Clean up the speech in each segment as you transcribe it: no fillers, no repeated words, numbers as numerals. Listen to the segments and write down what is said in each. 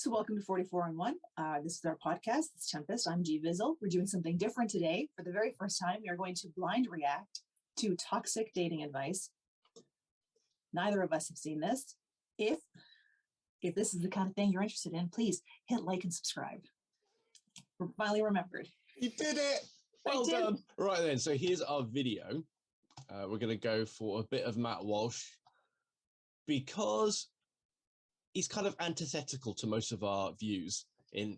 So welcome to 44 and 1. This is our podcast. It's Tempest. I'm GVizzle. We're doing something different today. For the very first time, we are going to blind react to toxic dating advice. Neither of us have seen this. If this is the kind of thing you're interested in, please hit like and subscribe. We're finally remembered. You did it! Well done. Right then, so here's our video. We're going to go for a bit of Matt Walsh because he's kind of antithetical to most of our views in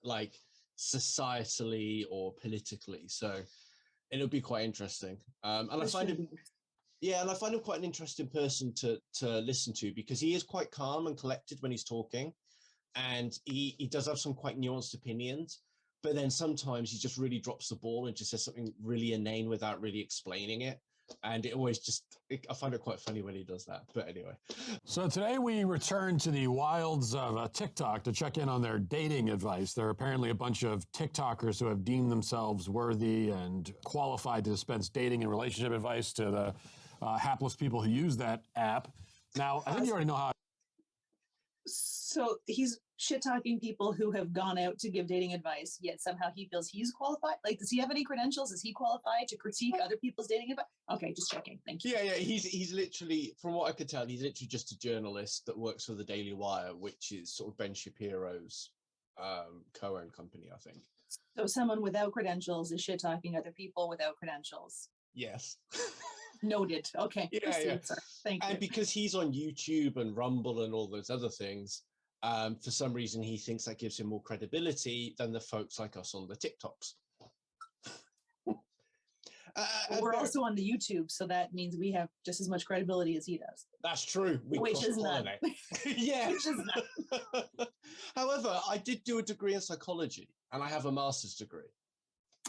like societally or politically. So it'll be quite interesting. And I find him, and I find him quite an interesting person to listen to because he is quite calm and collected when he's talking, and he does have some quite nuanced opinions. But then sometimes he just really drops the ball and just says something really inane without really explaining it. And it always just, I find it quite funny when he does that. But anyway. So today we return to the wilds of TikTok to check in on their dating advice. There are apparently a bunch of TikTokers who have deemed themselves worthy and qualified to dispense dating and relationship advice to the hapless people who use that app. Now, I think you already know how. So he's shit-talking people who have gone out to give dating advice, yet somehow he feels he's qualified. Like, does he have any credentials? Is he qualified to critique other people's dating advice? Okay, just checking. Thank you. Yeah. He's literally, from what I could tell, he's literally just a journalist that works for the Daily Wire, which is sort of Ben Shapiro's co-owned company, I think. So someone without credentials is shit-talking other people without credentials. Yes. Noted. Okay. Yeah. Sir. Thank you. And because he's on YouTube and Rumble and all those other things, for some reason he thinks that gives him more credibility than the folks like us on the TikToks. We're also on the YouTube, so that means we have just as much credibility as he does. That's true. Which is none. Yeah. Which is none. However, I did do a degree in psychology, and I have a master's degray.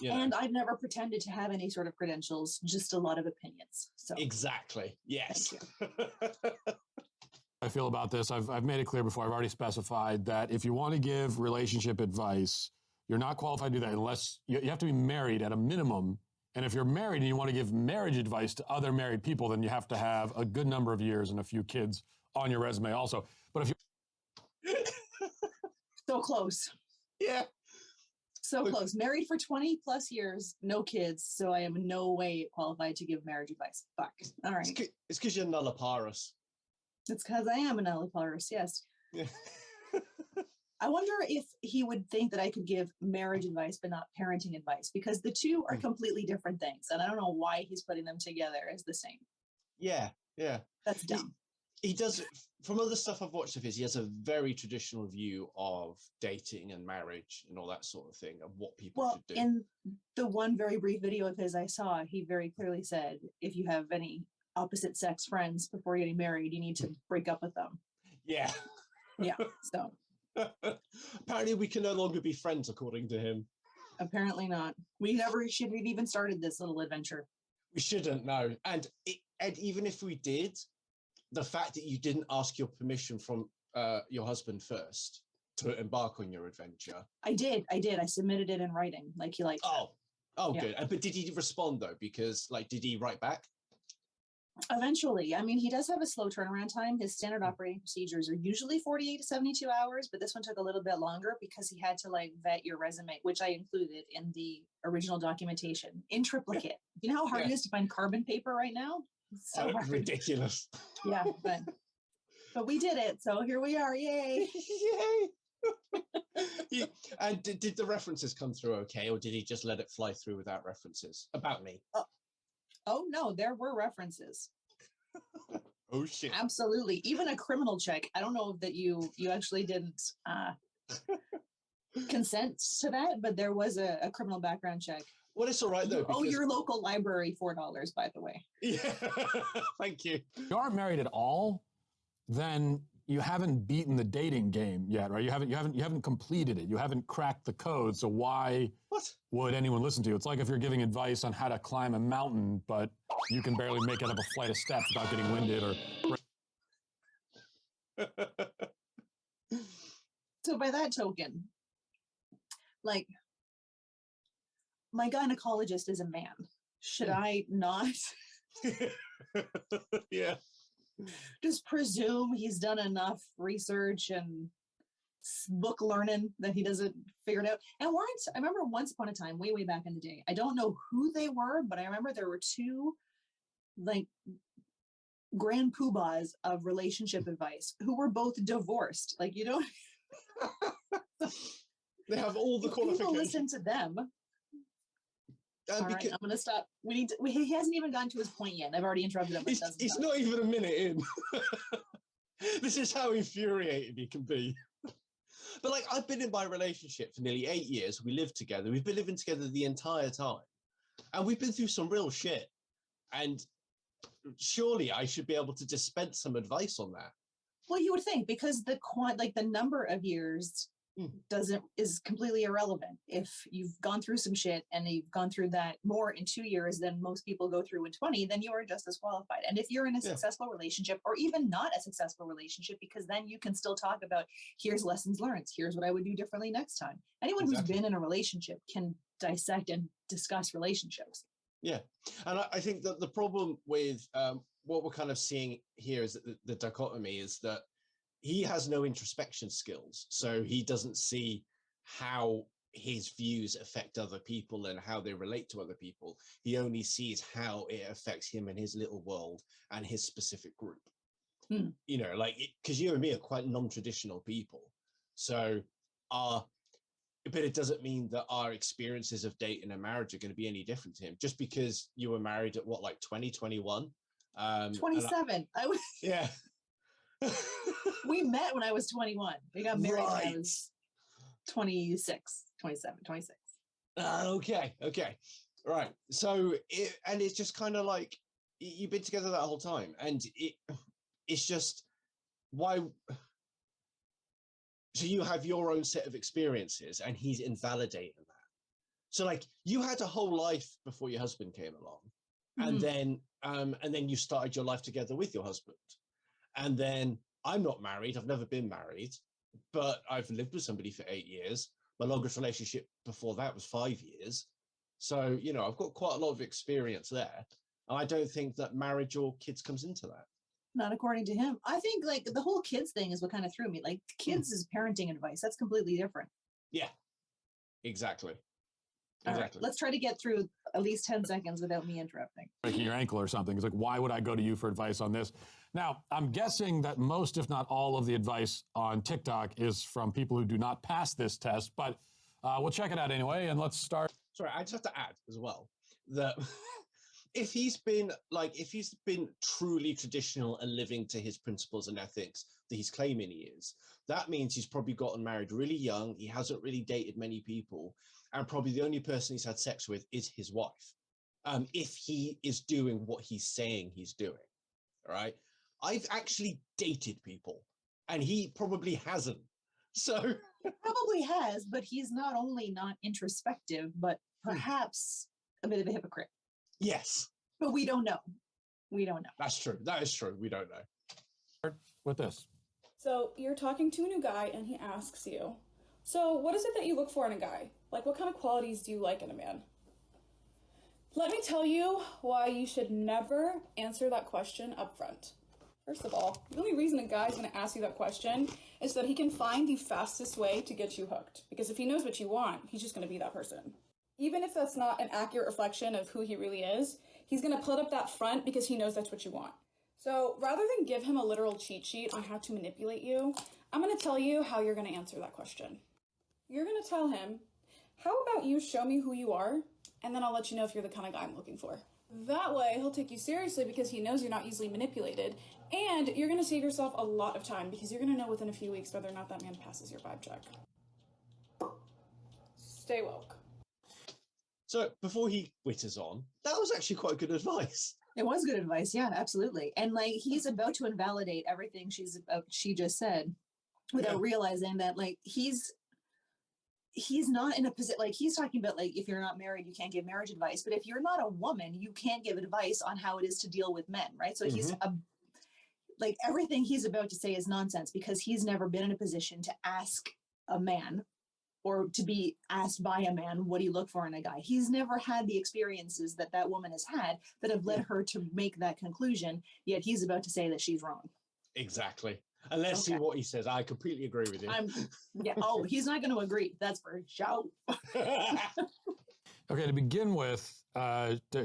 You know. And I've never pretended to have any sort of credentials, just a lot of opinions. So exactly. Yes. I feel about this. I've made it clear before. I've already specified that if you want to give relationship advice, you're not qualified to do that unless you have to be married at a minimum. And if you're married and you want to give marriage advice to other married people, then you have to have a good number of years and a few kids on your resume also. But if you so close. Yeah. So close. Married for 20 plus years, no kids. So I am in no way qualified to give marriage advice. Fuck. All right. It's because you're nulliparous. It's because I am a nulliparous, yes. Yeah. I wonder if he would think that I could give marriage advice, but not parenting advice, because the two are completely different things. And I don't know why he's putting them together as the same. Yeah. That's dumb. He does, from other stuff I've watched of his, he has a very traditional view of dating and marriage and all that sort of thing, of what people should do. In the one very brief video of his I saw, he very clearly said, if you have any opposite sex friends before getting married, you need to break up with them. Yeah. Yeah. So apparently we can no longer be friends, according to him. Apparently not. We never should have even started this little adventure. We shouldn't, no. And even if we did, the fact that you didn't ask your permission from your husband first to embark on your adventure. I did. I submitted it in writing. Like he liked Oh, yeah. Good. But did he respond though? Because did he write back? Eventually. I mean, he does have a slow turnaround time. His standard operating procedures are usually 48 to 72 hours, but this one took a little bit longer because he had to vet your resume, which I included in the original documentation in triplicate. You know how hard it is to find carbon paper right now? So ridiculous. Yeah, but we did it. So here we are. Yay. Yay. And did the references come through okay, or did he just let it fly through without references about me? Oh no, there were references. Oh shit. Absolutely. Even a criminal check. I don't know that you actually didn't consent to that, but there was a criminal background check. Well, it's all right though. Oh, your local library, $4, by the way. Yeah. Thank you. If you aren't married at all, then you haven't beaten the dating game yet, right? You haven't completed it. You haven't cracked the code. So why would anyone listen to you? It's like if you're giving advice on how to climb a mountain, but you can barely make it up a flight of steps without getting winded or. So by that token, my gynecologist is a man. Should I not? Yeah. Just presume he's done enough research and book learning that he doesn't figure it out. And I remember once upon a time, way back in the day, I don't know who they were, but I remember there were two like grand poobahs of relationship advice who were both divorced. Like, you don't they have all the people qualifications. listen to them. All right, I'm gonna stop. He hasn't even gotten to his point yet. I've already interrupted him. He's not even a minute in. This is how infuriated he can be. But like, I've been in my relationship for nearly 8 years. We live together. We've been living together the entire time, and we've been through some real shit. And surely I should be able to dispense some advice on that. Well, you would think, because the number of years is completely irrelevant. If you've gone through some shit and you've gone through that more in 2 years than most people go through in 20, then you are just as qualified. And if you're in a successful relationship, or even not a successful relationship, because then you can still talk about, here's lessons learned, here's what I would do differently next time. Anyone who's been in a relationship can dissect and discuss relationships. Yeah. And I think that the problem with what we're kind of seeing here is that the dichotomy is that he has no introspection skills. So he doesn't see how his views affect other people and how they relate to other people. He only sees how it affects him and his little world and his specific group. You know, like, because you and me are quite non-traditional people. So but it doesn't mean that our experiences of dating and marriage are going to be any different to him. Just because you were married at 2021? 27. I was. Yeah. We met when I was 21. We got married when I was 26. Okay. Right. So, it's just kind of like, you've been together that whole time, and it's just, why? So you have your own set of experiences, and he's invalidating that. So, like, you had a whole life before your husband came along, and then you started your life together with your husband. And then I'm not married. I've never been married, but I've lived with somebody for 8 years. My longest relationship before that was 5 years. So, you know, I've got quite a lot of experience there. And I don't think that marriage or kids comes into that. Not according to him. I think like the whole kids thing is what kind of threw me. Like, kids is parenting advice. That's completely different. Yeah, exactly. All right, let's try to get through at least 10 seconds without me interrupting. Breaking your ankle or something. It's like, why would I go to you for advice on this? Now, I'm guessing that most, if not all, of the advice on TikTok is from people who do not pass this test, but we'll check it out anyway, and let's start. Sorry, I just have to add as well that if he's been truly traditional and living to his principles and ethics that he's claiming he is, that means he's probably gotten married really young. He hasn't really dated many people. And probably the only person he's had sex with is his wife. If he is doing what he's saying he's doing, all right? I've actually dated people, and he probably hasn't. So he probably has, but he's not only not introspective, but perhaps a bit of a hypocrite. Yes. But we don't know. That's true. That is true. We don't know. With this. So you're talking to a new guy, and he asks you, so what is it that you look for in a guy? Like, what kind of qualities do you like in a man? Let me tell you why you should never answer that question up front. First of all, the only reason a guy's going to ask you that question is so that he can find the fastest way to get you hooked. Because if he knows what you want, he's just going to be that person. Even if that's not an accurate reflection of who he really is, he's going to put up that front because he knows that's what you want. So rather than give him a literal cheat sheet on how to manipulate you, I'm going to tell you how you're going to answer that question. You're going to tell him, how about you show me who you are, and then I'll let you know if you're the kind of guy I'm looking for. That way, he'll take you seriously because he knows you're not easily manipulated, and you're going to save yourself a lot of time because you're going to know within a few weeks whether or not that man passes your vibe check. Stay woke. So before he witters on, that was actually quite good advice. It was good advice. Yeah, absolutely. And like, he's about to invalidate everything she just said without realizing that, like, he's not in a position, like, he's talking about, like, if you're not married, you can't give marriage advice. But if you're not a woman, you can't give advice on how it is to deal with men, right? So he's like, everything he's about to say is nonsense because he's never been in a position to ask a man or to be asked by a man, what do you look for in a guy? He's never had the experiences that woman has had that have led her to make that conclusion, yet he's about to say that she's wrong. Exactly. And let's see what he says. I completely agree with you. Oh, he's not going to agree. That's for sure. Okay, to begin with,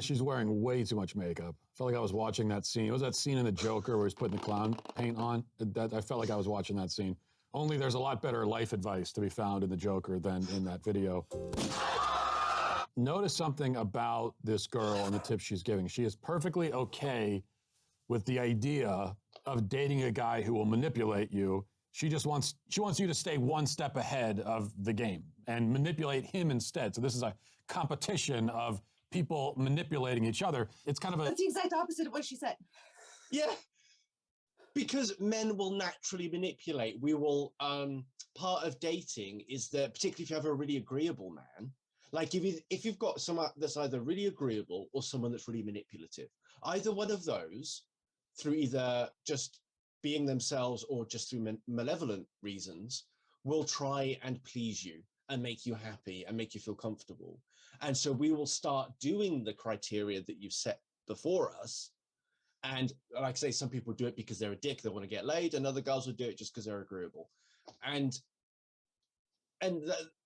she's wearing way too much makeup. I felt like I was watching that scene. It was that scene in The Joker where he's putting the clown paint on. I felt like I was watching that scene. Only there's a lot better life advice to be found in The Joker than in that video. Notice something about this girl and the tips she's giving. She is perfectly okay with the idea of dating a guy who will manipulate you. She wants you to stay one step ahead of the game and manipulate him instead. So this is a competition of people manipulating each other. It's kind of That's the exact opposite of what she said. Yeah. Because men will naturally manipulate. We will, part of dating is that, particularly if you have a really agreeable man, like if you've got someone that's either really agreeable or someone that's really manipulative, either one of those, through either just being themselves or just through malevolent reasons, will try and please you and make you happy and make you feel comfortable. And so we will start doing the criteria that you've set before us. And like I say, some people do it because they're a dick, they want to get laid, and other girls will do it just because they're agreeable. And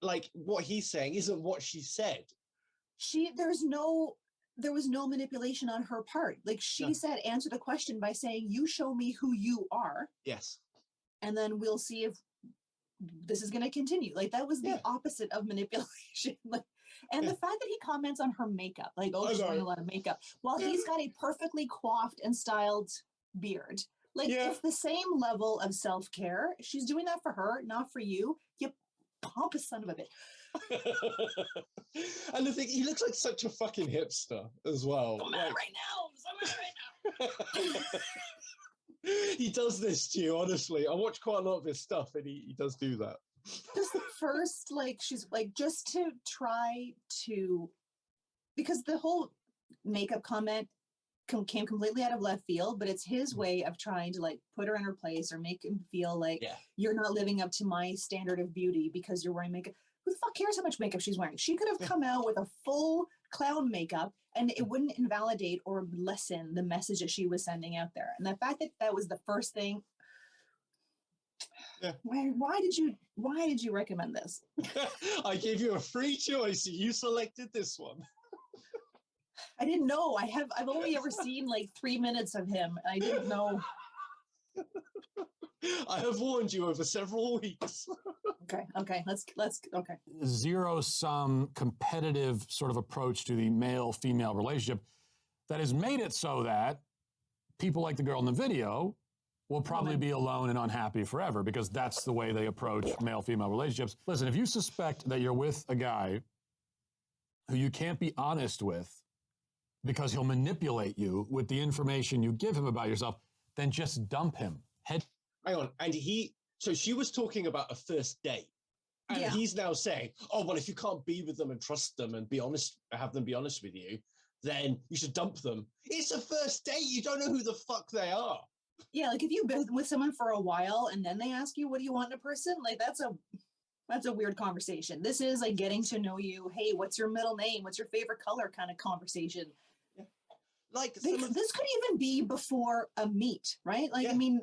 like what he's saying isn't what she said. There was no manipulation on her part. Like she said, answer the question by saying, you show me who you are. Yes. And then we'll see if this is going to continue. Like that was the opposite of manipulation. And the fact that he comments on her makeup, like, oh, she's wearing a lot of makeup, while he's got a perfectly coiffed and styled beard. Like it's the same level of self-care. She's doing that for her, not for you. You pompous son of a bitch. And the thing, he looks like such a fucking hipster as well. I'm at it right now. He does this to you, honestly. I watch quite a lot of his stuff, and he does do that. Just the first, like, she's like, just to try to, because the whole makeup comment came completely out of left field, but it's his way of trying to like put her in her place or make him feel like you're not living up to my standard of beauty because you're wearing makeup. Who the fuck cares how much makeup she's wearing? She could have come out with a full clown makeup and it wouldn't invalidate or lessen the message that she was sending out there. And the fact that that was the first thing. Why did you recommend this? I gave you a free choice. You selected this one. I didn't know. I've only ever seen like 3 minutes of him. I didn't know. I have warned you over several weeks. Okay. Let's okay. Zero-sum competitive sort of approach to the male-female relationship that has made it so that people like the girl in the video will probably be alone and unhappy forever because that's the way they approach male-female relationships. Listen, if you suspect that you're with a guy who you can't be honest with because he'll manipulate you with the information you give him about yourself, then just dump him. Hang on. And so she was talking about a first date. And he's now saying, oh, well, if you can't be with them and trust them and be honest, have them be honest with you, then you should dump them. It's a first date. You don't know who the fuck they are. Yeah, like if you've been with someone for a while and then they ask you, what do you want in a person? Like that's a weird conversation. This is like getting to know you. Hey, what's your middle name? What's your favorite color kind of conversation. Yeah. Like this could even be before a meet, right? Like, I mean,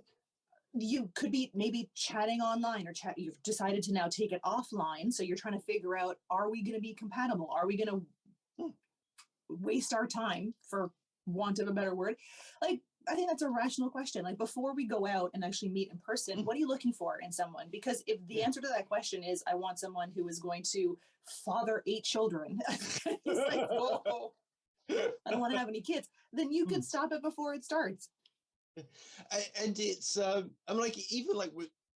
you could be maybe chatting online or you've decided to now take it offline. So you're trying to figure out, are we going to be compatible? Are we going to waste our time, for want of a better word? Like, I think that's a rational question. Like before we go out and actually meet in person, what are you looking for in someone? Because if the answer to that question is, I want someone who is going to father 8 children, it's like, whoa, I don't want to have any kids, then you could stop it before it starts. And it's, I'm like, even like,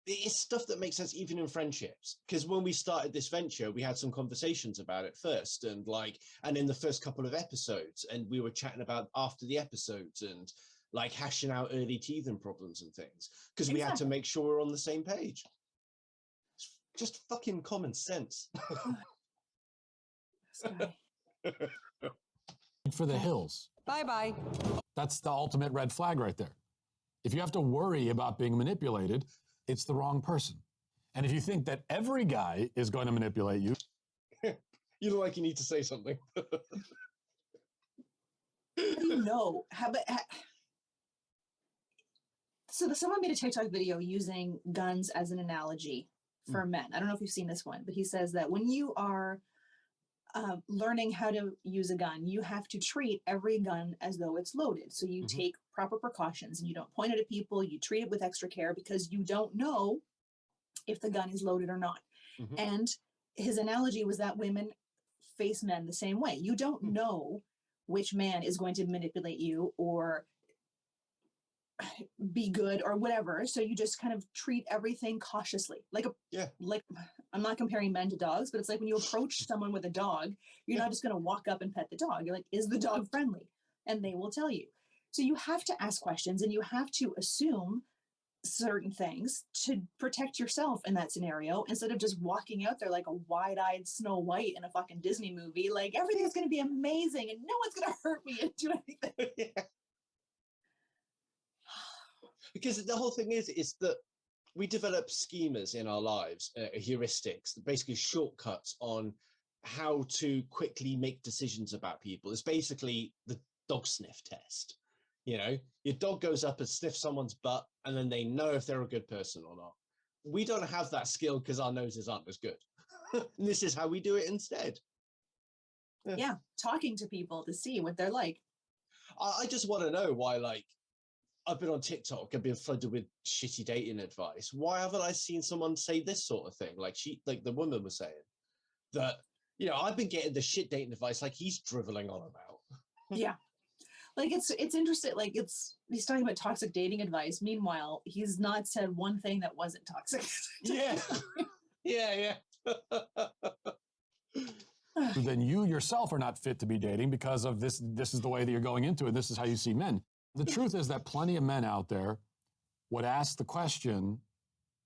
it's stuff that makes sense even in friendships. Because when we started this venture, we had some conversations about it first and in the first couple of episodes, and we were chatting about after the episodes and like hashing out early teething problems and things because we had to make sure we're on the same page. It's just fucking common sense. For the hills. Bye-bye. That's the ultimate red flag right there. If you have to worry about being manipulated, it's the wrong person. And if you think that every guy is going to manipulate you, you look like you need to say something. How do you know? someone made a TikTok video using guns as an analogy for men. I don't know if you've seen this one, but he says that when you are learning how to use a gun, you have to treat every gun as though it's loaded. So you take proper precautions and you don't point it at people. You treat it with extra care because you don't know if the gun is loaded or not. And his analogy was that women face men the same way. You don't know which man is going to manipulate you or be good or whatever. So you just kind of treat everything cautiously. Like I'm not comparing men to dogs, but it's like when you approach someone with a dog, you're not just going to walk up and pet the dog. You're like, is the dog friendly? And they will tell you. So you have to ask questions and you have to assume certain things to protect yourself in that scenario instead of just walking out there like a wide-eyed Snow White in a fucking Disney movie. Like everything's going to be amazing and no one's going to hurt me and do anything. Because the whole thing is that we develop schemas in our lives, heuristics, basically shortcuts on how to quickly make decisions about people. It's basically the dog sniff test. You know, your dog goes up and sniffs someone's butt and then they know if they're a good person or not. We don't have that skill because our noses aren't as good. And this is how we do it instead. Yeah, talking to people to see what they're like. I just want to know why, like, I've been on TikTok, I've been flooded with shitty dating advice. Why haven't I seen someone say this sort of thing? Like the woman was saying that, you know, I've been getting the shit dating advice like he's driveling on about. Yeah. Like it's interesting. Like he's talking about toxic dating advice. Meanwhile, he's not said one thing that wasn't toxic. Yeah. Yeah. Then you yourself are not fit to be dating because of this. This is the way that you're going into it. This is how you see men. The truth is that plenty of men out there would ask the question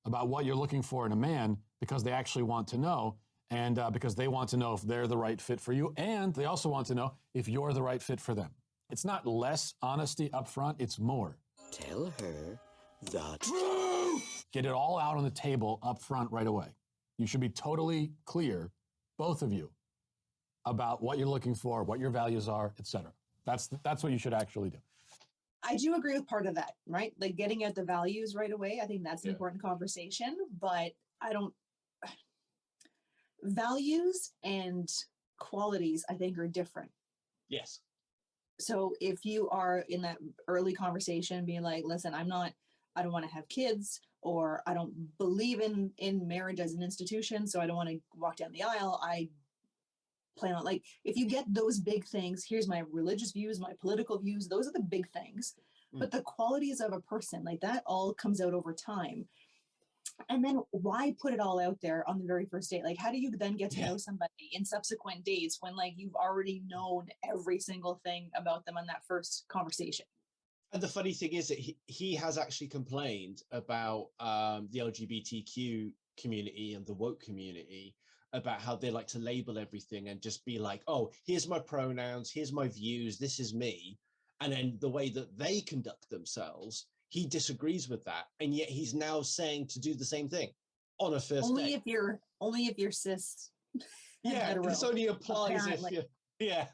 about what you're looking for in a man because they actually want to know, and because they want to know if they're the right fit for you, and they also want to know if you're the right fit for them. It's not less honesty up front, it's more. Tell her the truth. Get it all out on the table up front right away. You should be totally clear, both of you, about what you're looking for, what your values are, etc. That's what you should actually do. I do agree with part of that, right? Like getting at the values right away. I think that's an important conversation, but values and qualities, I think, are different. Yes. So if you are in that early conversation being like, listen, I don't want to have kids, or I don't believe in marriage as an institution, so I don't want to walk down the aisle. I plan on, like, if you get those big things, here's my religious views, my political views, those are the big things. But the qualities of a person, like that all comes out over time. And then why put it all out there on the very first date? Like, how do you then get to know somebody in subsequent dates when, like, you've already known every single thing about them on that first conversation? And the funny thing is that he has actually complained about the LGBTQ community and the woke community, about how they like to label everything and just be like, oh, here's my pronouns, here's my views, this is me. And then the way that they conduct themselves, he disagrees with that. And yet he's now saying to do the same thing on a first date. Only if you're cis. Yeah, hetero, this only applies apparently. if you're, yeah.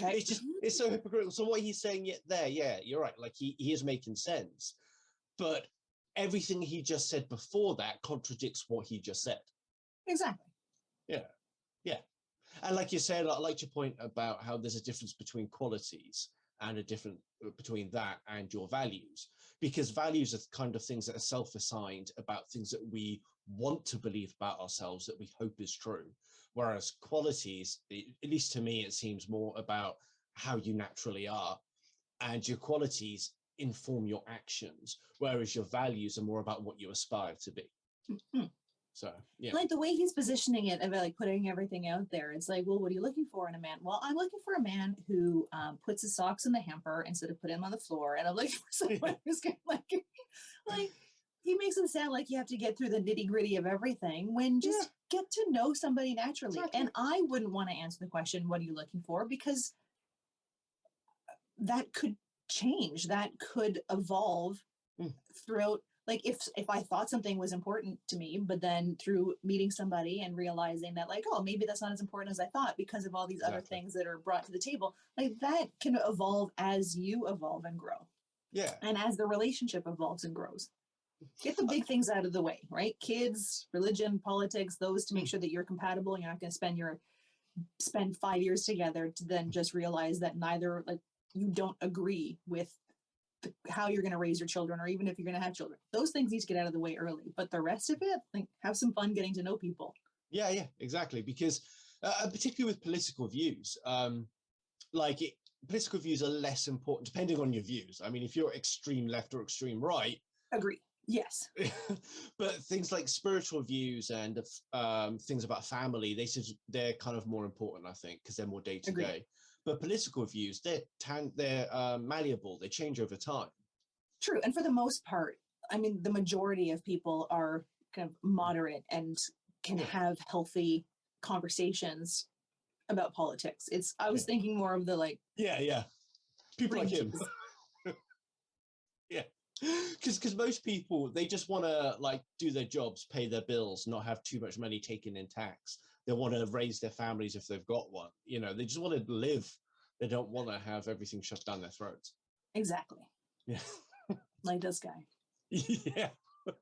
Okay. It's so hypocritical. So what he's saying there, yeah, you're right. Like he is making sense, but everything he just said before that contradicts what he just said. Exactly. Yeah. And like you said, I like your point about how there's a difference between qualities and a difference between that and your values, because values are the kind of things that are self-assigned about things that we want to believe about ourselves that we hope is true. Whereas qualities, at least to me, it seems more about how you naturally are, and your qualities inform your actions, whereas your values are more about what you aspire to be. Mm-hmm. So, yeah. Like the way he's positioning it, about like putting everything out there, it's like, well, what are you looking for in a man? Well, I'm looking for a man who puts his socks in the hamper instead of putting them on the floor. And I'm looking for someone who's going to like, he makes it sound like you have to get through the nitty gritty of everything when just get to know somebody naturally. Exactly. And I wouldn't want to answer the question, what are you looking for? Because that could change, that could evolve throughout. Like if I thought something was important to me, but then through meeting somebody and realizing that, like, oh, maybe that's not as important as I thought because of all these other things that are brought to the table, like that can evolve as you evolve and grow. Yeah. And as the relationship evolves and grows, get the big things out of the way, right? Kids, religion, politics, those to make sure that you're compatible. You're not going to spend 5 years together to then just realize that neither, like, you don't agree with how you're going to raise your children, or even if you're going to have children. Those things need to get out of the way early. But the rest of it, like, have some fun getting to know people. Yeah, exactly. Because particularly with political views, political views are less important depending on your views. I mean, if you're extreme left or extreme right, Agree. Yes. but things like spiritual views and things about family, they're kind of more important, I think, because they're more day to day. But political views, they're malleable. They change over time. True. And for the most part, I mean, the majority of people are kind of moderate and can have healthy conversations about politics. I was thinking more of the like. Yeah. People like him. Yeah. Because most people, they just want to like do their jobs, pay their bills, not have too much money taken in tax. They want to raise their families if they've got one. You know, they just want to live. They don't want to have everything shoved down their throats. Exactly. Yeah. Like this guy. Yeah.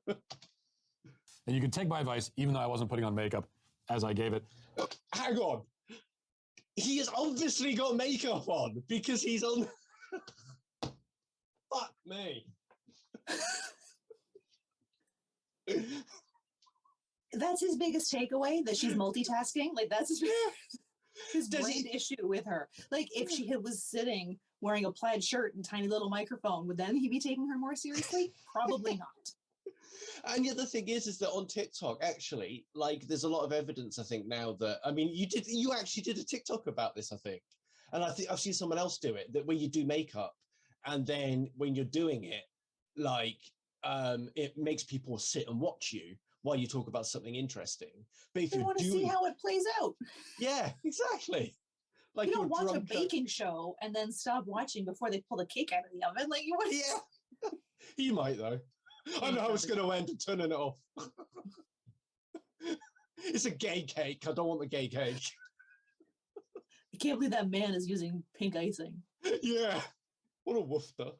And you can take my advice, even though I wasn't putting on makeup as I gave it. Hang on. He has obviously got makeup on because he's on. Fuck me. That's his biggest takeaway, that she's multitasking. Like, that's his grand issue with her. Like, if she was sitting wearing a plaid shirt and tiny little microphone, would then he be taking her more seriously? Probably not. And the other thing is that on TikTok, actually, like, there's a lot of evidence, I think, now that, I mean, you actually did a TikTok about this, I think. And I think I've seen someone else do it, that where you do makeup, and then when you're doing it, like, it makes people sit and watch you while you talk about something interesting. But if you want to see how it plays out. Yeah, exactly. Like, you don't watch a baking show and then stop watching before they pull the cake out of the oven. Like, you want to. Yeah. He might, though. I know how it's going to end and turning it off. It's a gay cake. I don't want the gay cake. I can't believe that man is using pink icing. Yeah. What a woofter.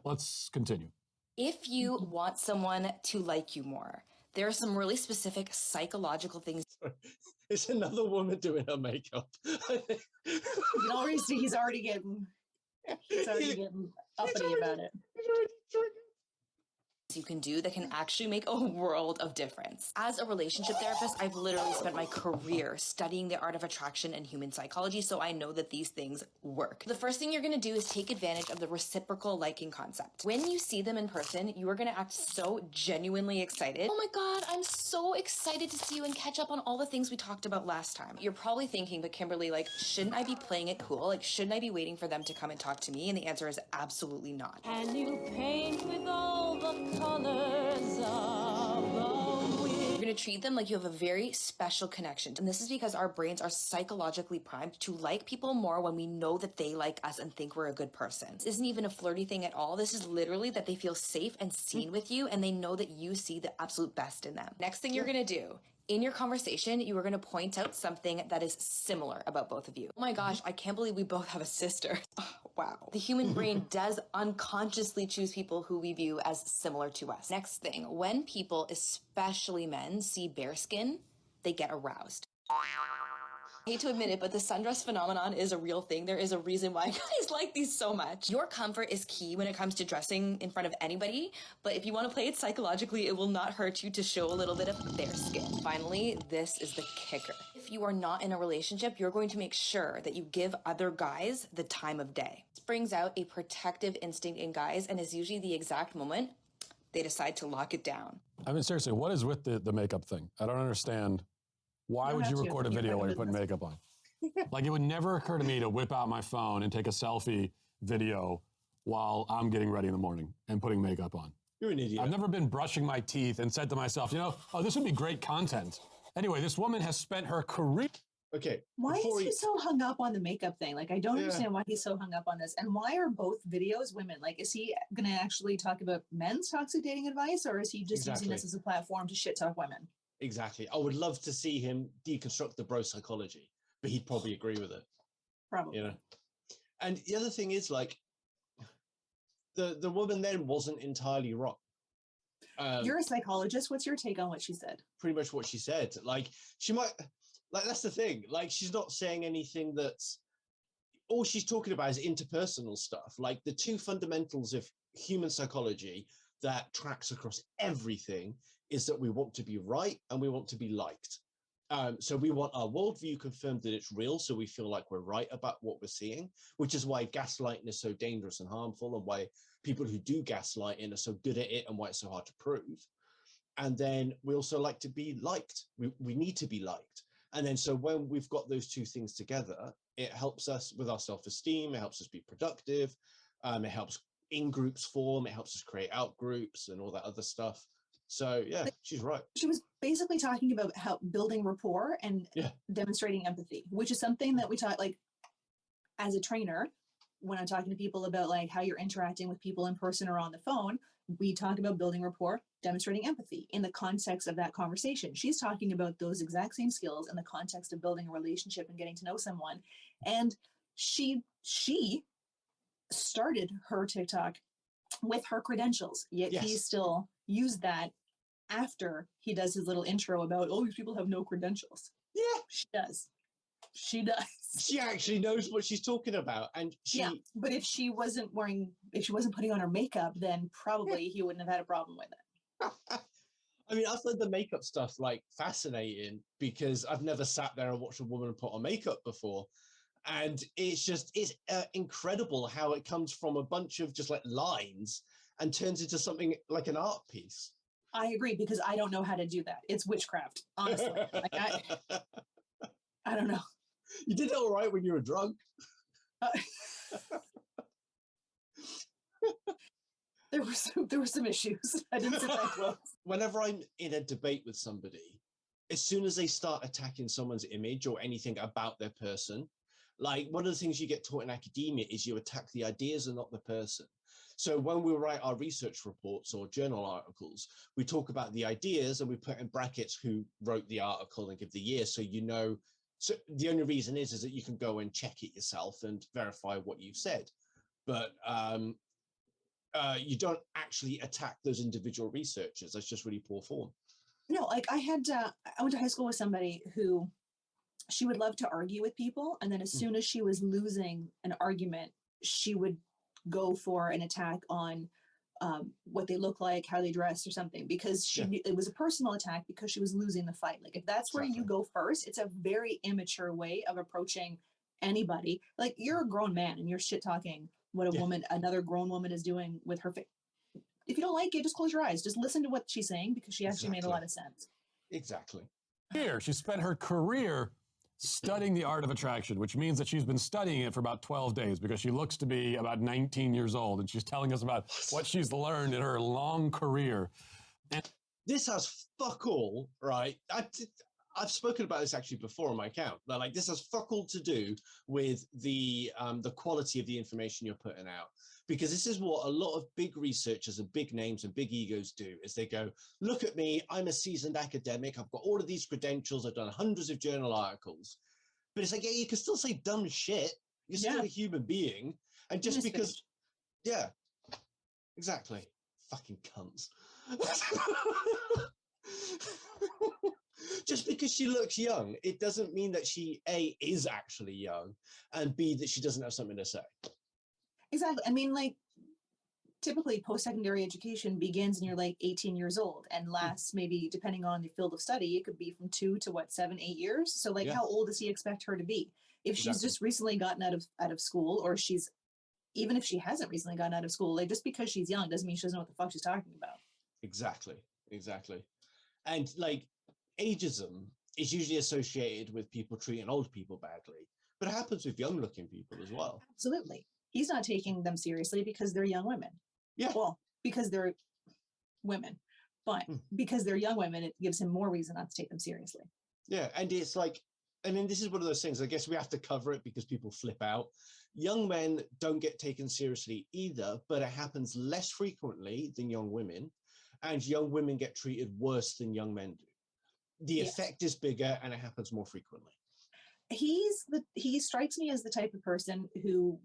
Let's continue. If you want someone to like you more, there are some really specific psychological things. It's another woman doing her makeup. You can already see he's already getting uppity about it. You can do that can actually make a world of difference. As a relationship therapist, I've literally spent my career studying the art of attraction and human psychology, so I know that these things work. The first thing you're going to do is take advantage of the reciprocal liking concept. When you see them in person, you are going to act so genuinely excited. Oh my god, I'm so excited to see you and catch up on all the things we talked about last time. You're probably thinking, but Kimberly, like, shouldn't I be playing it cool? Like, shouldn't I be waiting for them to come and talk to me? And the answer is absolutely not. And you paint with all the colors of the wind. You're going to treat them like you have a very special connection. And this is because our brains are psychologically primed to like people more when we know that they like us and think we're a good person. This isn't even a flirty thing at all. This is literally that they feel safe and seen with you, and they know that you see the absolute best in them. Next thing you're going to do, in your conversation, you are going to point out something that is similar about both of you. Oh my gosh, I can't believe we both have a sister. Oh, wow. The human brain does unconsciously choose people who we view as similar to us. Next thing, when people, especially men, see bare skin, they get aroused. I hate to admit it, but the sundress phenomenon is a real thing. There is a reason why guys like these so much. Your comfort is key when it comes to dressing in front of anybody, but if you want to play it psychologically, it will not hurt you to show a little bit of bare skin. Finally, this is the kicker. If you are not in a relationship, you're going to make sure that you give other guys the time of day. This brings out a protective instinct in guys and is usually the exact moment they decide to lock it down. I mean, seriously, what is with the makeup thing? I don't understand. Why would you record a video while you're putting makeup on? Like, it would never occur to me to whip out my phone and take a selfie video while I'm getting ready in the morning and putting makeup on. You're an idiot. I've never been brushing my teeth and said to myself, this would be great content. Anyway, this woman has spent her career. Okay. Why is he so hung up on the makeup thing? Like, I don't understand why he's so hung up on this. And why are both videos women? Like, is he going to actually talk about men's toxic dating advice, or is he just using this as a platform to shit talk women? Exactly. I would love to see him deconstruct the bro psychology, but he'd probably agree with it. Probably. And the other thing is, like, the woman then wasn't entirely wrong. You're a psychologist. What's your take on what she said? Pretty much what she said. Like, she might, like, that's the thing. Like, she's not saying anything that's, all she's talking about is interpersonal stuff. Like, the two fundamentals of human psychology that tracks across everything is that we want to be right and we want to be liked. So we want our worldview confirmed that it's real, so we feel like we're right about what we're seeing, which is why gaslighting is so dangerous and harmful, and why people who do gaslighting are so good at it, and why it's so hard to prove. And then we also like to be liked. We need to be liked. And then so when we've got those two things together, it helps us with our self-esteem, it helps us be productive, it helps in-groups form, it helps us create out-groups and all that other stuff. So yeah, she's right. She was basically talking about how building rapport and demonstrating empathy, which is something that we taught, like, as a trainer, when I'm talking to people about like how you're interacting with people in person or on the phone, we talk about building rapport, demonstrating empathy in the context of that conversation. She's talking about those exact same skills in the context of building a relationship and getting to know someone. And she started her TikTok with her credentials, yet he still used that after he does his little intro about, oh, these people have no credentials. Yeah, she does. She does. She actually knows what she's talking about. And she, but if she wasn't putting on her makeup, then probably he wouldn't have had a problem with it. I mean, I find the makeup stuff like fascinating because I've never sat there and watched a woman put on makeup before. And it's incredible how it comes from a bunch of just like lines and turns into something like an art piece. I agree, because I don't know how to do that. It's witchcraft, honestly. Like I don't know. You did it all right when you were drunk. There were some issues. I didn't sit that close. Whenever I'm in a debate with somebody, as soon as they start attacking someone's image or anything about their person, like one of the things you get taught in academia is you attack the ideas and not the person. So when we write our research reports or journal articles, we talk about the ideas and we put in brackets who wrote the article and give the year, so you know. So the only reason is that you can go and check it yourself and verify what you've said, but you don't actually attack those individual researchers. That's just really poor form. No, like I went to high school with somebody who, she would love to argue with people, and then as soon as she was losing an argument, she would go for an attack on what they look like, how they dress, or something, because it was a personal attack because she was losing the fight. Like, if that's where you go first, it's a very immature way of approaching anybody. Like, you're a grown man and you're shit talking what another grown woman is doing with her face. If you don't like it, just close your eyes. Just listen to what she's saying, because she actually made a lot of sense. Exactly. Here, she spent her career studying the art of attraction, which means that she's been studying it for about 12 days because she looks to be about 19 years old, and she's telling us about what she's learned in her long career. And this has fuck all, right? I've spoken about this actually before on my account. That like this has fuck all to do with the quality of the information you're putting out, because this is what a lot of big researchers and big names and big egos do. Is they go, look at me, I'm a seasoned academic, I've got all of these credentials, I've done hundreds of journal articles. But it's like, yeah, you can still say dumb shit. You're still a human being, and just because, exactly, fucking cunts. Just because she looks young, it doesn't mean that she A, is actually young, and B, that she doesn't have something to say. Exactly. I mean, like, typically post-secondary education begins when you're like 18 years old and lasts maybe, depending on your field of study, it could be from 2 to 7, 8 years. So like, how old does he expect her to be? If she's just recently gotten out of school, or even if she hasn't recently gotten out of school, like, just because she's young doesn't mean she doesn't know what the fuck she's talking about. Exactly. And like, ageism is usually associated with people treating old people badly, but it happens with young looking people as well. Absolutely. He's not taking them seriously because they're young women. Yeah. Well, because they're women, but because they're young women, it gives him more reason not to take them seriously. Yeah. And it's like, and then this is one of those things, I guess we have to cover it because people flip out. Young men don't get taken seriously either, but it happens less frequently than young women, and young women get treated worse than young men do. The effect is bigger and it happens more frequently. he strikes me as the type of person who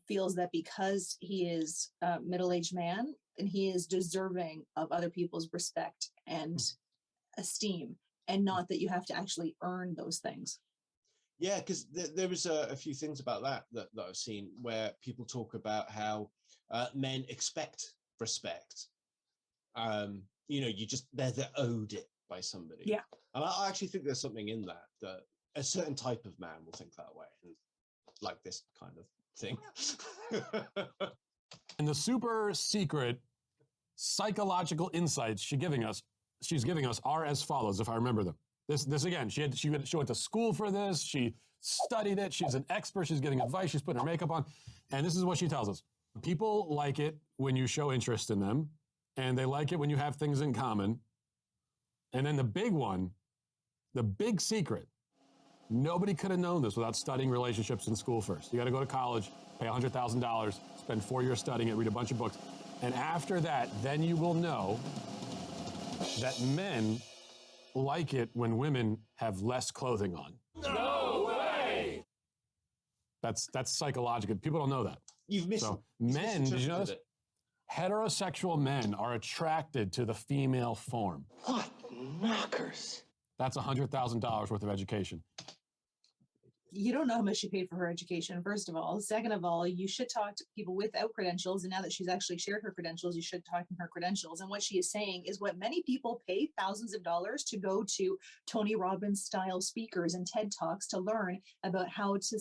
feels that because he is a middle-aged man and he is deserving of other people's respect and esteem, and not that you have to actually earn those things. Yeah, because there was a few things about that I've seen where people talk about how men expect respect. They're owed it by somebody. Yeah. And I actually think there's something in that a certain type of man will think that way, and like this kind of thing. And the super secret psychological insights she's giving us are as follows, if I remember them. This again, she went to school for this. She studied it. She's an expert. She's getting advice. She's putting her makeup on. And this is what she tells us. People like it when you show interest in them, and they like it when you have things in common. And then the big one, the big secret, nobody could have known this without studying relationships in school first. You got to go to college, pay $100,000, spend 4 years studying it, read a bunch of books. And after that, then you will know that men like it when women have less clothing on. No way! That's psychological. People don't know that. You've missed. So men, did you know this? It. Heterosexual men are attracted to the female form. What knockers? That's $100,000 worth of education. You don't know how much she paid for her education, first of all. Second of all, you should talk to people without credentials. And now that she's actually shared her credentials, you should talk to her credentials. And what she is saying is what many people pay thousands of dollars to go to Tony Robbins style speakers and TED Talks to learn about how to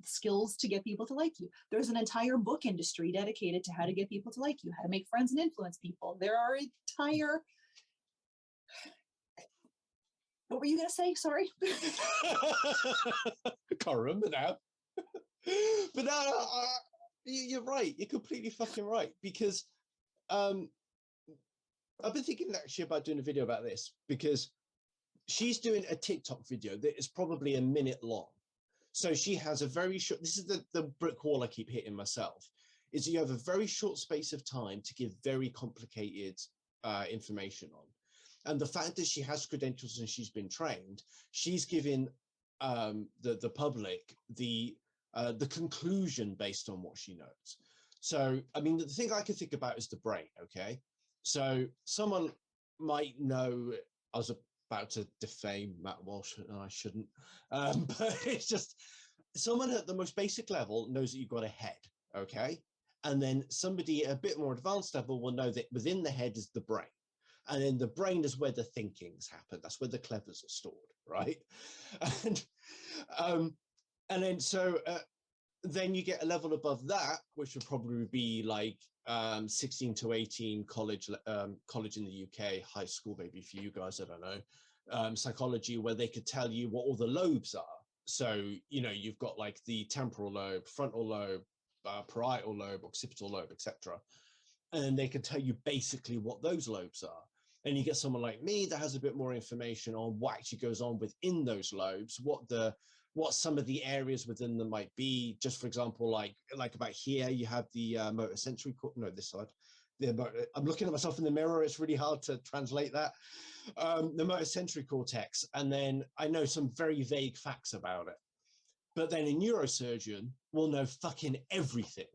skills to get people to like you. There's an entire book industry dedicated to how to get people to like you, how to make friends and influence people. There are entire... What were you going to say? Sorry. I can't remember now. But no, you're right. You're completely fucking right. Because I've been thinking actually about doing a video about this, because she's doing a TikTok video that is probably a minute long. So she has a very short, this is the brick wall I keep hitting myself, is you have a very short space of time to give very complicated information on. And the fact that she has credentials and she's been trained, she's giving the public the conclusion based on what she knows. So, I mean, the thing I can think about is the brain, okay? So someone might know, I was about to defame Matt Walsh, and I shouldn't, but it's just, someone at the most basic level knows that you've got a head, okay? And then somebody at a bit more advanced level will know that within the head is the brain. And then the brain is where the thinkings happen. That's where the clevers are stored, right? And then so then you get a level above that, which would probably be like 16 to 18 college in the UK, high school maybe for you guys, I don't know, psychology, where they could tell you what all the lobes are. So, you know, you've got like the temporal lobe, frontal lobe, parietal lobe, occipital lobe, etc. And they can tell you basically what those lobes are. And you get someone like me that has a bit more information on what actually goes on within those lobes, what some of the areas within them might be. Just for example, like about here, you have the motor sensory, no, this side. I'm looking at myself in the mirror. It's really hard to translate that. The motor sensory cortex. And then I know some very vague facts about it. But then a neurosurgeon will know fucking everything.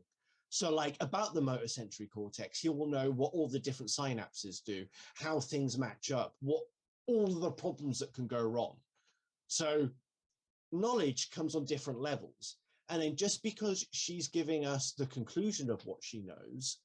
So like about the motor sensory cortex, he will know what all the different synapses do, how things match up, what all the problems that can go wrong. So knowledge comes on different levels. And then just because she's giving us the conclusion of what she knows,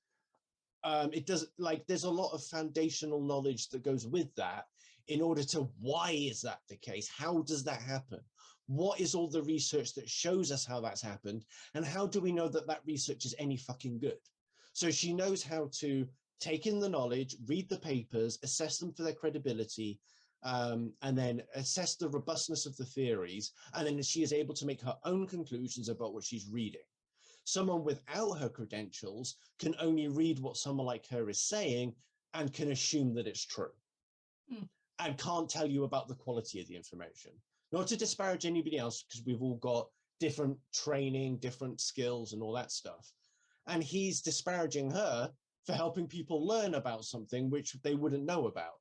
it does, like, there's a lot of foundational knowledge that goes with that in order to, why is that the case? How does that happen? What is all the research that shows us how that's happened? And how do we know that that research is any fucking good? So she knows how to take in the knowledge, read the papers, assess them for their credibility, and then assess the robustness of the theories. And then she is able to make her own conclusions about what she's reading. Someone without her credentials can only read what someone like her is saying and can assume that it's true. And can't tell you about the quality of the information. Not to disparage anybody else, because we've all got different training, different skills and all that stuff. And he's disparaging her for helping people learn about something which they wouldn't know about.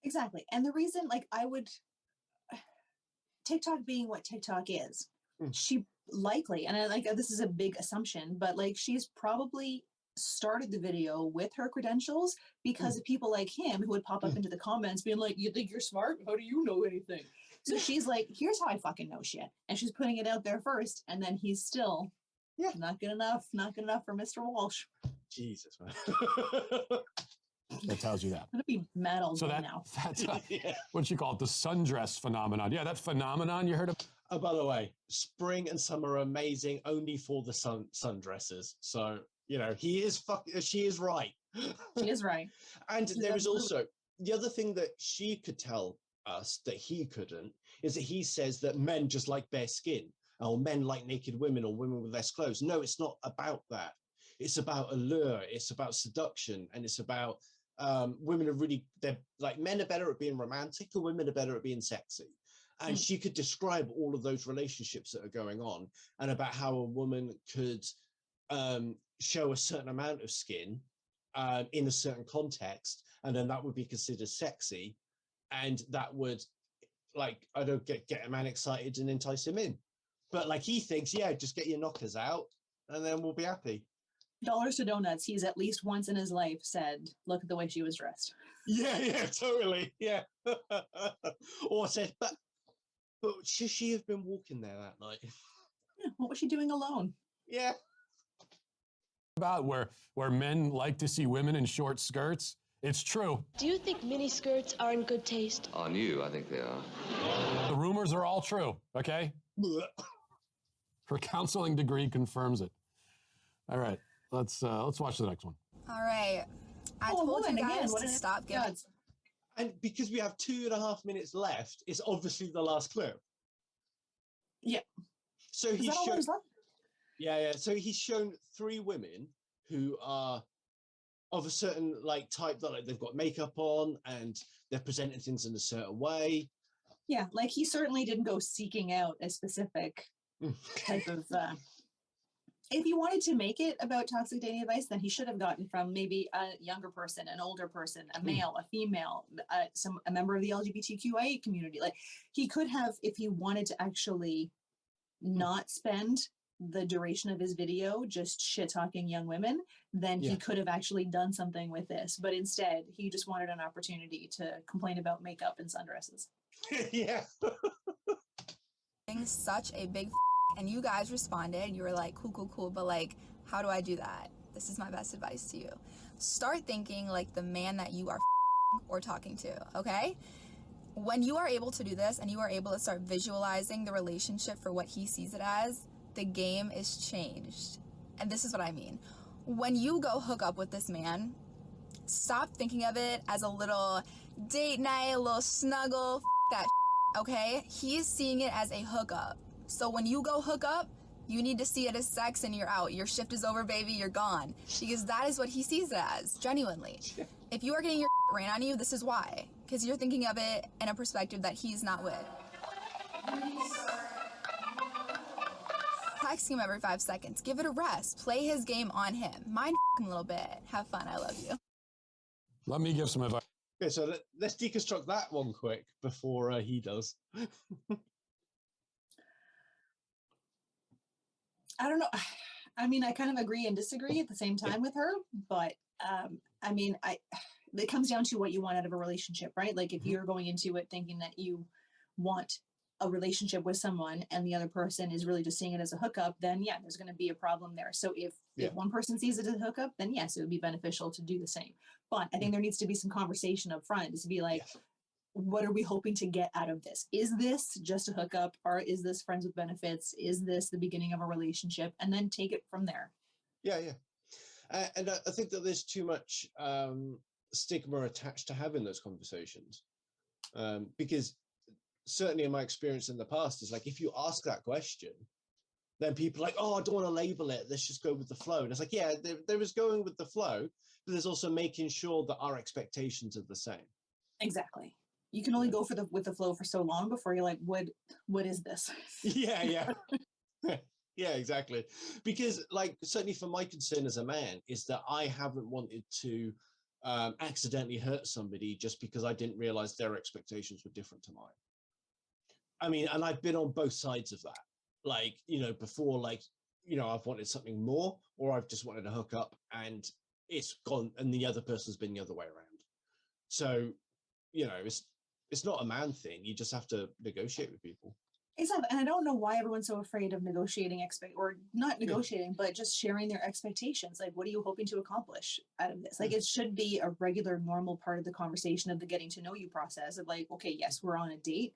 Exactly. And the reason, like, I would, TikTok being what TikTok is, Mm. she likely, and I like this is a big assumption, but like she's probably started the video with her credentials because of people like him who would pop up into the comments being like, you think you're smart? How do you know anything? So she's like, here's how I fucking know shit. And she's putting it out there first. And then he's still not good enough for Mr. Walsh. Jesus, man. That tells you that. I'm gonna be mad all So day that, now. that's what you call it, the sundress phenomenon. Yeah, that phenomenon you heard of. Oh, by the way, spring and summer are amazing only for the sundresses. So, you know, she is right. She is right. And there is also the other thing that she could tell us that he couldn't is that he says that men just like bare skin, or men like naked women, or women with less clothes. No, it's not about that. It's about allure. It's about seduction, and it's about women are really, they're like, men are better at being romantic, and women are better at being sexy. And she could describe all of those relationships that are going on, and about how a woman could show a certain amount of skin in a certain context, and then that would be considered sexy, and that would, like, I don't get a man excited and entice him in. But like he thinks, yeah, just get your knockers out, and then we'll be happy. Dollars to donuts. He's at least once in his life said, "Look at the way she was dressed." Yeah, totally. Yeah. Or said, but should she have been walking there that night? Yeah, what was she doing alone? Yeah. About where men like to see women in short skirts. It's true. Do you think mini skirts are in good taste? On you, I think they are. The rumors are all true, okay? Her counseling degree confirms it. All right, let's watch the next one. All right. I told you guys to stop giving. And because we have 2.5 minutes left, it's obviously the last clip. Yeah. So he's shown. Yeah. So he's shown 3 women who are of a certain like type, that like they've got makeup on and they're presenting things in a certain way. Yeah, like he certainly didn't go seeking out a specific type of. If he wanted to make it about toxic dating advice, then he should have gotten from maybe a younger person, an older person, a male, a female, a member of the LGBTQIA community. Like he could have, if he wanted to actually not spend the duration of his video just shit talking young women, then he could have actually done something with this. But instead, he just wanted an opportunity to complain about makeup and sundresses. Yeah. Such a big and you guys responded. You were like, cool. But like, how do I do that? This is my best advice to you. Start thinking like the man that you are or talking to, okay? When you are able to do this and you are able to start visualizing the relationship for what he sees it as, the game is changed. And this is what I mean. When you go hook up with this man, stop thinking of it as a little date night, a little snuggle, that, okay? He's seeing it as a hookup. So when you go hook up, you need to see it as sex and you're out. Your shift is over, baby, you're gone. Because that is what he sees it as, genuinely. If you are getting your rain on you, this is why. Because you're thinking of it in a perspective that he's not with. Text him every 5 seconds. Give it a rest. Play his game on him. Mind a little bit. Have fun. I love you. Let me give some advice. Okay, so let's deconstruct that one quick before he does. I don't know. I mean, I kind of agree and disagree at the same time with her, but I mean, it comes down to what you want out of a relationship, right? Like if you're going into it thinking that you want a relationship with someone and the other person is really just seeing it as a hookup, then yeah, there's going to be a problem there. So if one person sees it as a hookup, then yes, it would be beneficial to do the same. But I think there needs to be some conversation up front, is to be like, what are we hoping to get out of this? Is this just a hookup, or is this friends with benefits? Is this the beginning of a relationship? And then take it from there. Yeah. And I think that there's too much stigma attached to having those conversations. Because certainly in my experience in the past is like, if you ask that question, then people are like, oh, I don't want to label it. Let's just go with the flow. And it's like, yeah, there is going with the flow, but there's also making sure that our expectations are the same. Exactly. You can only go with the flow for so long before you're like, what is this? Yeah. Yeah, exactly. Because like, certainly for my concern as a man is that I haven't wanted to accidentally hurt somebody just because I didn't realize their expectations were different to mine. I mean, and I've been on both sides of that. Like, before, like, I've wanted something more, or I've just wanted to hook up and it's gone, and the other person's been the other way around. So, it's not a man thing. You just have to negotiate with people. Exactly. And I don't know why everyone's so afraid of negotiating or not negotiating, but just sharing their expectations. Like, what are you hoping to accomplish out of this? Like, it should be a regular, normal part of the conversation of the getting to know you process of like, okay, yes, we're on a date.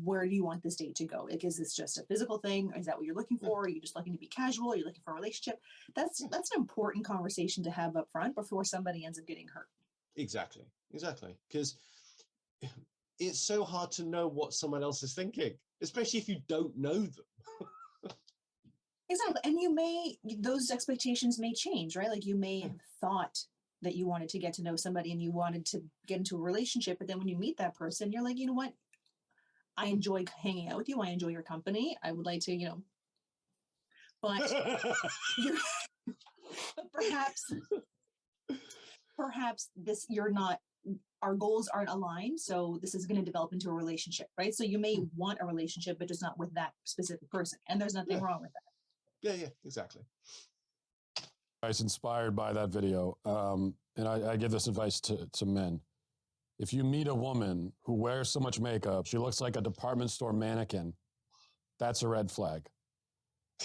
Where do you want this date to go? Like, is this just a physical thing? Is that what you're looking for? Are you just looking to be casual? Are you looking for a relationship? That's an important conversation to have up front before somebody ends up getting hurt. Exactly. Because it's so hard to know what someone else is thinking, especially if you don't know them. Exactly. And those expectations may change, right? Like, you may have thought that you wanted to get to know somebody and you wanted to get into a relationship, but then when you meet that person, you're like, you know what? I enjoy hanging out with you. I enjoy your company. I would like to, but perhaps our goals aren't aligned. So this is going to develop into a relationship, right? So you may want a relationship, but just not with that specific person. And there's nothing wrong with that. Yeah, exactly. I was inspired by that video. And I give this advice to men. If you meet a woman who wears so much makeup, she looks like a department store mannequin, that's a red flag.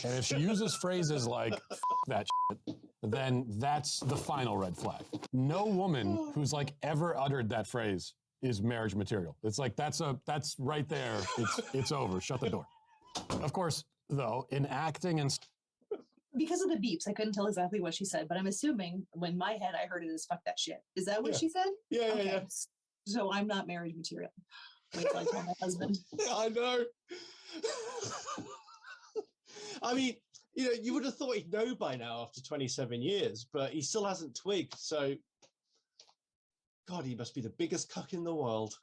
And if she uses phrases like "F that shit," then that's the final red flag. No woman who's like ever uttered that phrase is marriage material. It's like, that's right there. It's over. Shut the door. Of course, though, in acting and because of the beeps, I couldn't tell exactly what she said, but I'm assuming when my head, I heard it as "fuck that shit." Is that what she said? Yeah, okay. Yeah. So I'm not marriage material. Wait till I tell my husband. I know. I mean, you would have thought he'd know by now after 27 years, but he still hasn't twigged. So, God, he must be the biggest cuck in the world.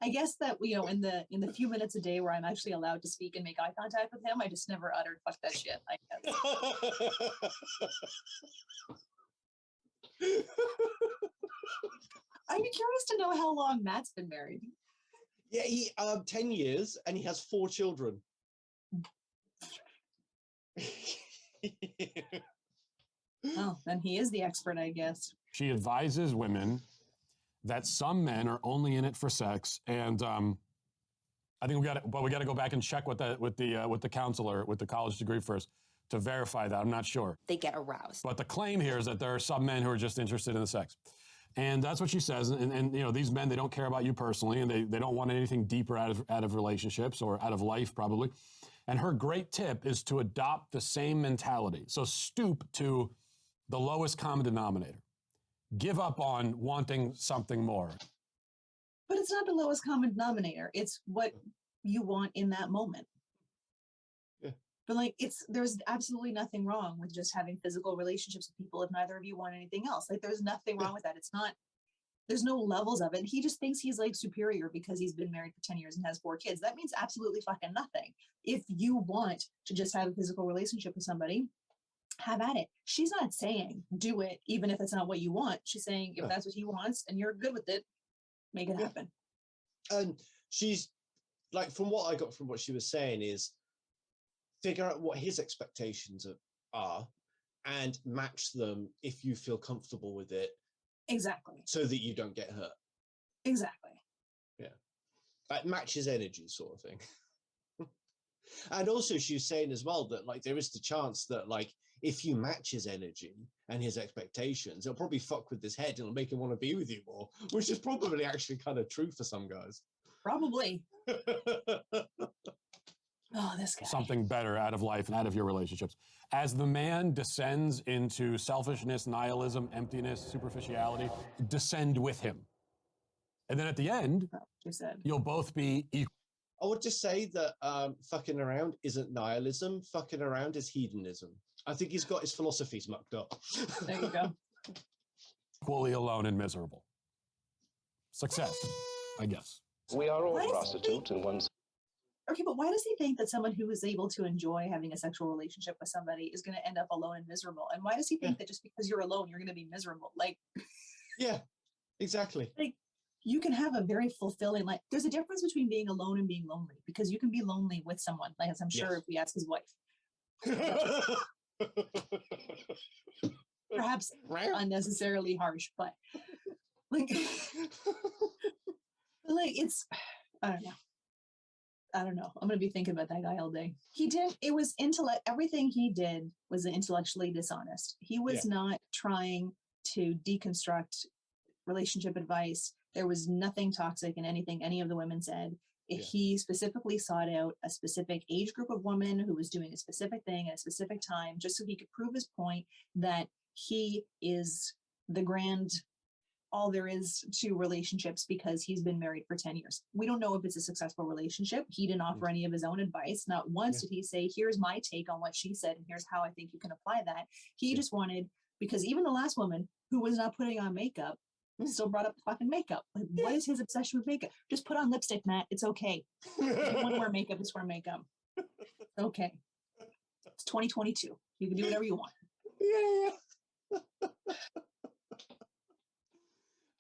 I guess that, in the few minutes a day where I'm actually allowed to speak and make eye contact with him, I just never uttered "fuck that shit," I guess. I'd be curious to know how long Matt's been married. Yeah, he 10 years, and he has 4 children. Oh, then he is the expert, I guess. She advises women that some men are only in it for sex, and I think we got to go back and check with the counselor with the college degree first to verify that. I'm not sure. They get aroused. But the claim here is that there are some men who are just interested in the sex. And that's what she says. And these men, they don't care about you personally, and they don't want anything deeper out of relationships or out of life, probably. And her great tip is to adopt the same mentality. So stoop to the lowest common denominator. Give up on wanting something more. But it's not the lowest common denominator. It's what you want in that moment. Yeah. But there's absolutely nothing wrong with just having physical relationships with people if neither of you want anything else. Like, there's nothing wrong with that. There's no levels of it. He just thinks he's like superior because he's been married for 10 years and has 4 kids. That means absolutely fucking nothing. If you want to just have a physical relationship with somebody, have at it. She's not saying do it, even if it's not what you want. She's saying if that's what he wants and you're good with it, make it happen. And she's like, from what I got from what she was saying is figure out what his expectations are and match them if you feel comfortable with it. Exactly. So that you don't get hurt. Exactly. Yeah. Match his energy sort of thing. And also she was saying as well that there is the chance that if you match his energy and his expectations, it'll probably fuck with his head and it'll make him want to be with you more, which is probably actually kind of true for some guys. Probably. Oh, this guy. Something better out of life and out of your relationships. As the man descends into selfishness, nihilism, emptiness, superficiality, descend with him. And then at the end, you'll both be equal. I would just say that fucking around isn't nihilism. Fucking around is hedonism. I think he's got his philosophies mucked up. There you go. Equally alone and miserable. Success, I guess. We are all prostitutes in one. Okay, but why does he think that someone who is able to enjoy having a sexual relationship with somebody is going to end up alone and miserable? And why does he think that just because you're alone, you're going to be miserable? Yeah, exactly. you can have a very fulfilling life. There's a difference between being alone and being lonely, because you can be lonely with someone, like as I'm sure if we ask his wife. Perhaps unnecessarily harsh, but like, it's, I don't know. I'm going to be thinking about that guy all day. It was everything he did was intellectually dishonest. He was not trying to deconstruct relationship advice. There was nothing toxic in anything any of the women said. He specifically sought out a specific age group of women who was doing a specific thing at a specific time, just so he could prove his point that he is the grand all there is to relationships because he's been married for 10 years. We don't know if it's a successful relationship. He didn't offer any of his own advice. Not once did he say, here's my take on what she said and here's how I think you can apply that. He just wanted, because even the last woman who was not putting on makeup still brought up the fucking makeup. Like, what is his obsession with makeup? Just put on lipstick, Matt. It's okay. If you want to wear makeup, just wear makeup. Okay. It's 2022. You can do whatever you want.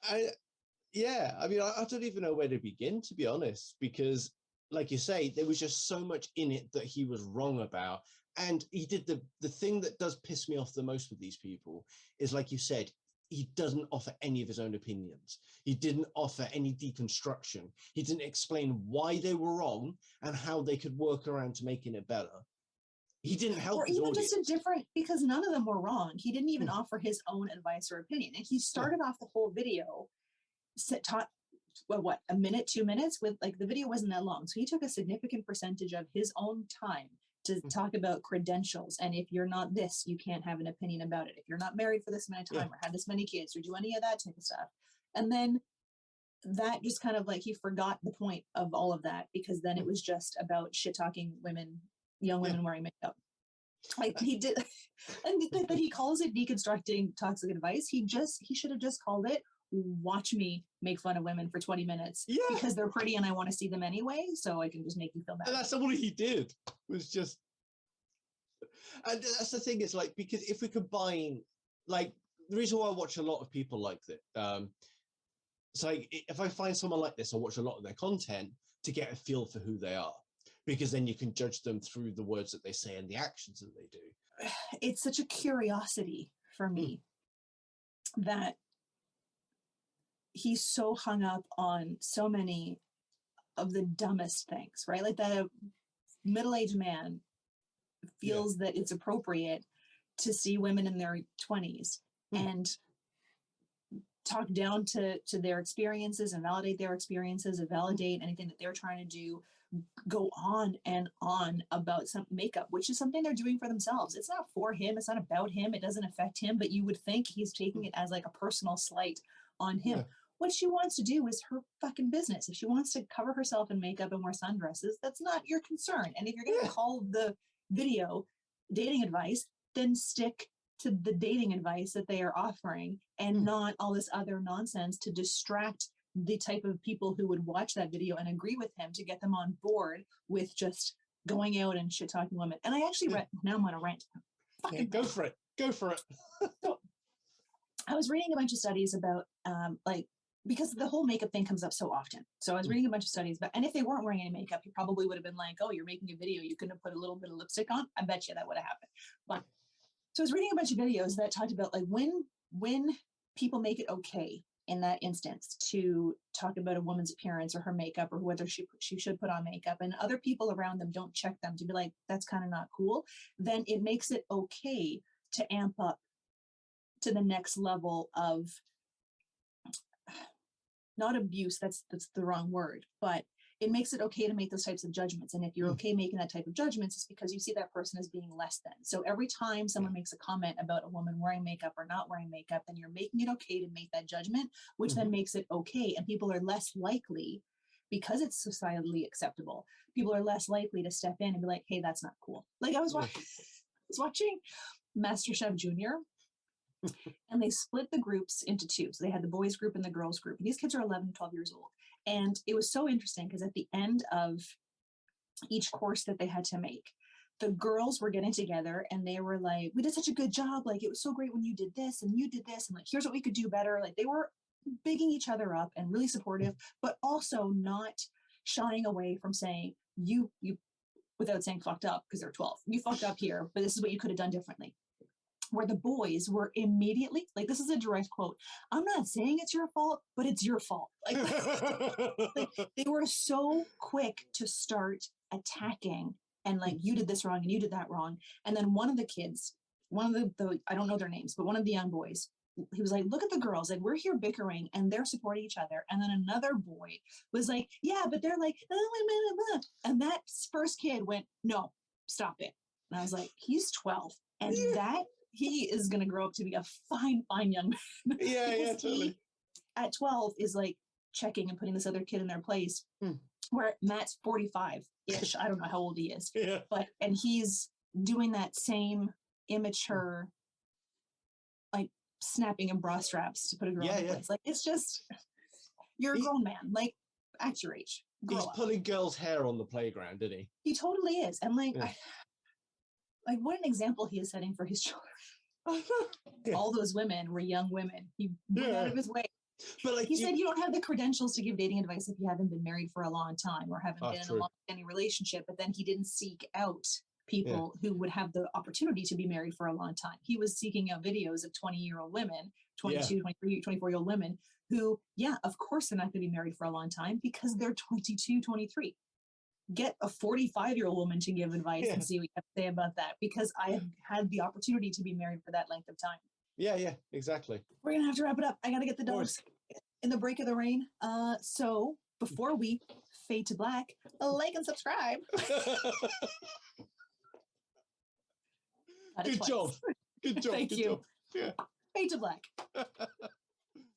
I mean, I don't even know where to begin, to be honest, because like you say, there was just so much in it that he was wrong about. And he did the thing that does piss me off the most with these people is, like you said, he doesn't offer any of his own opinions. He didn't offer any deconstruction. He didn't explain why they were wrong and how they could work around to making it better. He didn't help his audience. Just a different, because none of them were wrong. He didn't even offer his own advice or opinion. And he started off the whole video, taught, what, a minute, 2 minutes with, like, the video wasn't that long. So he took a significant percentage of his own time to talk about credentials. And if you're not this, you can't have an opinion about it. If you're not married for this amount of time or had this many kids or do any of that type of stuff. And then that just kind of like, he forgot the point of all of that, because then it was just about shit talking women, young women wearing makeup. Like he did, and that he calls it deconstructing toxic advice. He should have just called it, watch me make fun of women for 20 minutes because they're pretty and I want to see them anyway, so I can just make you feel bad. And that's all he did, was just, and that's the thing, it's like, because if we combine, like, the reason why I watch a lot of people like that, it's like, if I find someone like this, I'll watch a lot of their content to get a feel for who they are, because then you can judge them through the words that they say and the actions that they do. It's such a curiosity for me that he's so hung up on so many of the dumbest things, right? Like that a middle-aged man feels that it's appropriate to see women in their 20s and talk down to their experiences and validate their experiences and validate anything that they're trying to do, go on and on about some makeup, which is something they're doing for themselves. It's not for him. It's not about him. It doesn't affect him, but you would think he's taking it as like a personal slight on him. What she wants to do is her fucking business. If she wants to cover herself in makeup and wear sundresses, that's not your concern. And if you're going to call the video dating advice, then stick to the dating advice that they are offering and not all this other nonsense to distract the type of people who would watch that video and agree with him, to get them on board with just going out and shit talking women. And I actually read, now I'm on a rant. Go for it. So I was reading a bunch of studies about like, because the whole makeup thing comes up so often. So I was reading a bunch of studies about, and if they weren't wearing any makeup, he probably would have been like, oh, you're making a video, you couldn't have put a little bit of lipstick on. I bet you that would have happened. But so I was reading a bunch of videos that talked about like when people make it okay in that instance to talk about a woman's appearance or her makeup or whether she should put on makeup, and other people around them don't check them to be like, that's kind of not cool, then it makes it okay to amp up to the next level of, not abuse, that's the wrong word, but it makes it okay to make those types of judgments. And if you're okay making that type of judgments, it's because you see that person as being less than. So every time someone makes a comment about a woman wearing makeup or not wearing makeup, then you're making it okay to make that judgment, which then makes it okay. And people are less likely, because it's societally acceptable, people are less likely to step in and be like, hey, that's not cool. Like I was watching MasterChef Junior, and they split the groups into two. So they had the boys group and the girls group. And these kids are 11, 12 years old. And it was so interesting because at the end of each course that they had to make, the girls were getting together and they were like, we did such a good job. Like, it was so great when you did this and you did this. And like, here's what we could do better. Like, they were bigging each other up and really supportive, but also not shying away from saying, you, without saying fucked up because they're 12, you fucked up here, but this is what you could have done differently. Where the boys were immediately, like, this is a direct quote, I'm not saying it's your fault, but it's your fault. Like they were so quick to start attacking and like, you did this wrong and you did that wrong. And then one of the kids, one of the I don't know their names, but one of the young boys, he was like, look at the girls, like, we're here bickering and they're supporting each other. And then another boy was like, yeah, but they're like, and that first kid went, no, stop it. And I was like, he's 12. And that he is going to grow up to be a fine young man. Yeah, totally. He, at 12 is like checking and putting this other kid in their place, where Matt's 45-ish. I don't know how old he is. Yeah. And he's doing that same immature, like snapping in bra straps to put a girl in place. Like, it's just, you're a grown man. Like, act your age. Grow He's up. pulling girls' hair on the playground, didn't he? He totally is. And like, like, what an example he is setting for his children. All those women were young women. He went out of his way. But like, he said, you don't have the credentials to give dating advice if you haven't been married for a long time or haven't been in a long-standing relationship. But then he didn't seek out people who would have the opportunity to be married for a long time. He was seeking out videos of 20-year-old women, 22, 23, 24-year-old women who, of course they're not going to be married for a long time because they're 22, 23. Get a 45-year-old woman to give advice and see what you have to say about that, because I have had the opportunity to be married for that length of time. Yeah, exactly. We're going to have to wrap it up. I got to get the dogs in the break of the rain. So before we fade to black, like and subscribe. Good job. Thank you. Yeah. Fade to black.